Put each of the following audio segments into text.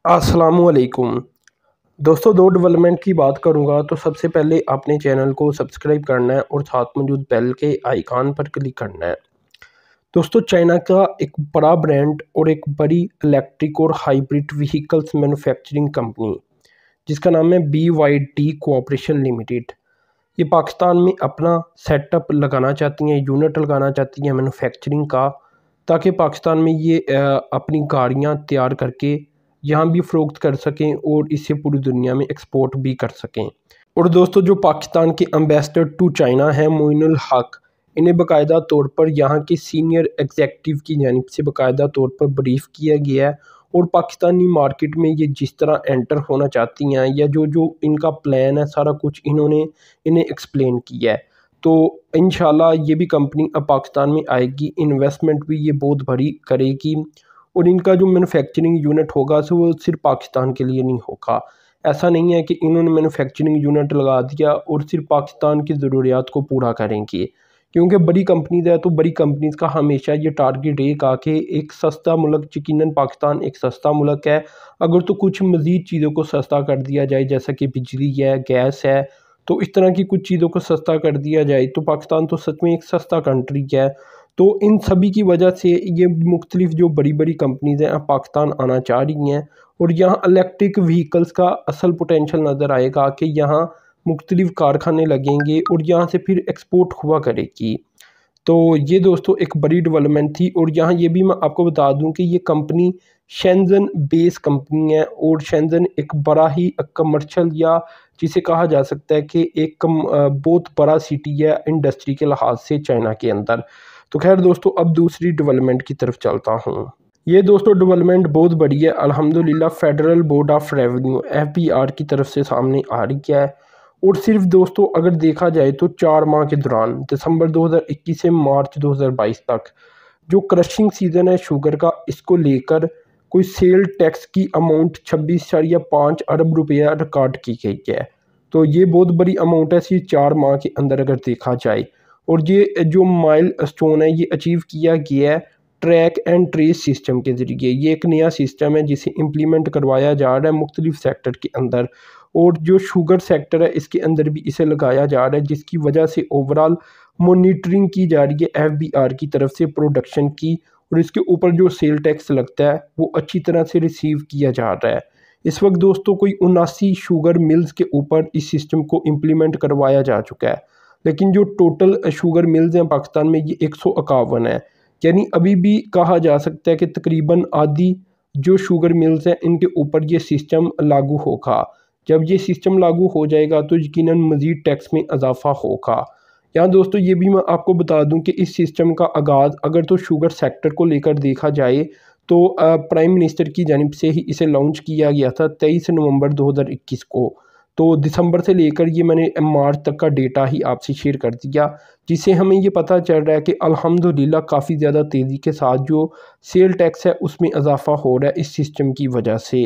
अस्सलामुअलैकुम दोस्तों, दो डेवलपमेंट की बात करूंगा तो सबसे पहले अपने चैनल को सब्सक्राइब करना है और साथ मौजूद बेल के आइकॉन पर क्लिक करना है। दोस्तों, चाइना का एक बड़ा ब्रांड और एक बड़ी इलेक्ट्रिक और हाइब्रिड व्हीकल्स मैन्युफैक्चरिंग कंपनी जिसका नाम है BYD कोऑपरेशन लिमिटेड, ये पाकिस्तान में अपना सेटअप लगाना चाहती हैं, यूनिट लगाना चाहती हैं मैन्युफैक्चरिंग का, ताकि पाकिस्तान में ये अपनी गाड़ियाँ तैयार करके यहाँ भी फ़रोख्त कर सकें और इससे पूरी दुनिया में एक्सपोर्ट भी कर सकें। और दोस्तों, जो पाकिस्तान के एम्बेसडर टू चाइना हैं मोइनुल हक, इन्हें बाकायदा तौर पर यहाँ के सीनियर एग्जेक्टिव की जानिब से बाकायदा तौर पर ब्रीफ़ किया गया है और पाकिस्तानी मार्केट में ये जिस तरह एंटर होना चाहती हैं या जो जो इनका प्लान है सारा कुछ इन्होंने इन्हें एक्सप्लेन किया है। तो इंशाल्लाह ये भी कंपनी अब पाकिस्तान में आएगी, इन्वेस्टमेंट भी ये बहुत बड़ी करेगी और इनका जो मैन्युफैक्चरिंग यूनिट होगा सो वो सिर्फ पाकिस्तान के लिए नहीं होगा। ऐसा नहीं है कि इन्होंने मैन्युफैक्चरिंग यूनिट लगा दिया और सिर्फ पाकिस्तान की ज़रूरियात को पूरा करेंगे, क्योंकि बड़ी कंपनीज़ है तो बड़ी कंपनीज़ का हमेशा ये टारगेट रहेगा कि एक सस्ता मुल्क, यकीनन पाकिस्तान एक सस्ता मुल्क है, अगर तो कुछ मज़ीद चीज़ों को सस्ता कर दिया जाए जैसा कि बिजली है, गैस है, तो इस तरह की कुछ चीज़ों को सस्ता कर दिया जाए तो पाकिस्तान तो सच में एक सस्ता कंट्री है। तो इन सभी की वजह से ये मुख्तलिफ जो बड़ी बड़ी कंपनीज़ हैं पाकिस्तान आना चाह रही हैं और यहाँ इलेक्ट्रिक व्हीकल्स का असल पोटेंशल नज़र आएगा कि यहाँ मुख्तलिफ कारखाने लगेंगे और यहाँ से फिर एक्सपोर्ट हुआ करेगी। तो ये दोस्तों एक बड़ी डेवलपमेंट थी और यहाँ ये भी मैं आपको बता दूं कि ये कंपनी शेंजन बेस कंपनी है और शेंजन एक बड़ा ही कमर्शियल या जिसे कहा जा सकता है कि एक बहुत बड़ा सिटी है इंडस्ट्री के लिहाज से चाइना के अंदर। तो खैर दोस्तों, अब दूसरी डेवलपमेंट की तरफ चलता हूँ। ये दोस्तों डेवलपमेंट बहुत बड़ी है, अल्हम्दुलिल्लाह federal board of revenue FBR की तरफ से सामने आ रही है। और सिर्फ दोस्तों अगर देखा जाए तो 4 माह के दौरान दिसंबर 2021 से मार्च 2022 तक जो क्रशिंग सीज़न है शुगर का, इसको लेकर कोई सेल टैक्स की अमाउंट 26.5 अरब रुपया रिकॉर्ड की गई है। तो ये बहुत बड़ी अमाउंट है इसी 4 माह के अंदर अगर देखा जाए। और ये जो माइल स्टोन है ये अचीव किया गया है ट्रैक एंड ट्रेस सिस्टम के ज़रिए। ये एक नया सिस्टम है जिसे इम्प्लीमेंट करवाया जा रहा है मुख्तलिफ सेक्टर के अंदर, और जो शुगर सेक्टर है इसके अंदर भी इसे लगाया जा रहा है, जिसकी वजह से ओवरऑल मॉनिटरिंग की जा रही है FBR की तरफ से प्रोडक्शन की, और इसके ऊपर जो सेल टैक्स लगता है वो अच्छी तरह से रिसीव किया जा रहा है। इस वक्त दोस्तों कोई 79 शुगर मिल्स के ऊपर इस सिस्टम को इम्प्लीमेंट करवाया जा चुका है, लेकिन जो टोटल शुगर मिल्स हैं पाकिस्तान में ये 151 है। यानी अभी भी कहा जा सकता है कि तकरीबन आधी जो शुगर मिल्स हैं इनके ऊपर ये सिस्टम लागू होगा। जब ये सिस्टम लागू हो जाएगा तो यकीनन मज़ीद टैक्स में इजाफा होगा। यहाँ दोस्तों ये भी मैं आपको बता दूं कि इस सिस्टम का आगाज़ अगर तो शुगर सेक्टर को लेकर देखा जाए तो प्राइम मिनिस्टर की जानिब से ही इसे लॉन्च किया गया था 23 नवंबर 2021 को। तो दिसंबर से लेकर ये मैंने मार्च तक का डेटा ही आपसे शेयर कर दिया, जिससे हमें ये पता चल रहा है कि अल्हम्दुलिल्लाह काफ़ी ज़्यादा तेज़ी के साथ जो सेल टैक्स है उसमें इजाफा हो रहा है इस सिस्टम की वजह से।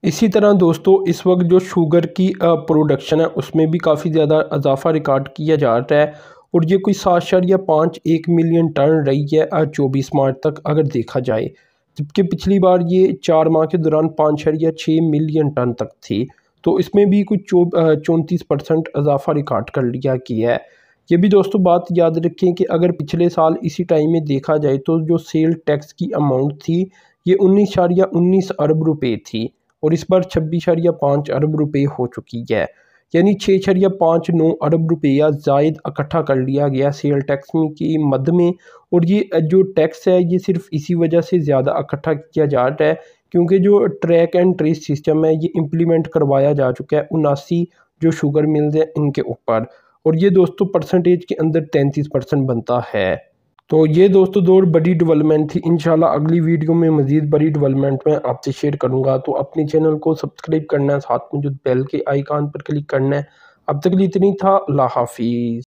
इसी तरह दोस्तों इस वक्त जो शुगर की प्रोडक्शन है उसमें भी काफ़ी ज़्यादा इजाफा रिकॉर्ड किया जा रहा है और ये कोई 7.51 मिलियन टन रही है 24 मार्च तक अगर देखा जाए, जबकि पिछली बार ये 4 माह के दौरान 5.6 मिलियन टन तक थी। तो इसमें भी कुछ 34% इजाफा रिकॉर्ड कर लिया गया है। ये भी दोस्तों बात याद रखें कि अगर पिछले साल इसी टाइम में देखा जाए तो जो सेल टैक्स की अमाउंट थी ये 19.19 अरब रुपये थी और इस बार 26.5 अरब रुपये हो चुकी है। यानी 6.59 अरब रुपया ज़ायद इकट्ठा कर लिया गया सेल टैक्स में की मद में। और ये जो टैक्स है ये सिर्फ इसी वजह से ज़्यादा इकट्ठा किया जा रहा है क्योंकि जो ट्रैक एंड ट्रेस सिस्टम है ये इम्प्लीमेंट करवाया जा चुका है 79 जो शुगर मिल्स हैं इनके ऊपर, और ये दोस्तों परसेंटेज के अंदर 33% बनता है। तो ये दोस्तों दो बड़ी डेवलपमेंट थी। इंशाल्लाह अगली वीडियो में मज़ीद बड़ी डेवलपमेंट में आपसे शेयर करूंगा। तो अपने चैनल को सब्सक्राइब करना है, साथ में जो बेल के आइकॉन पर क्लिक करना है। अब तक के लिए इतनी था। अल्लाह हाफिज़।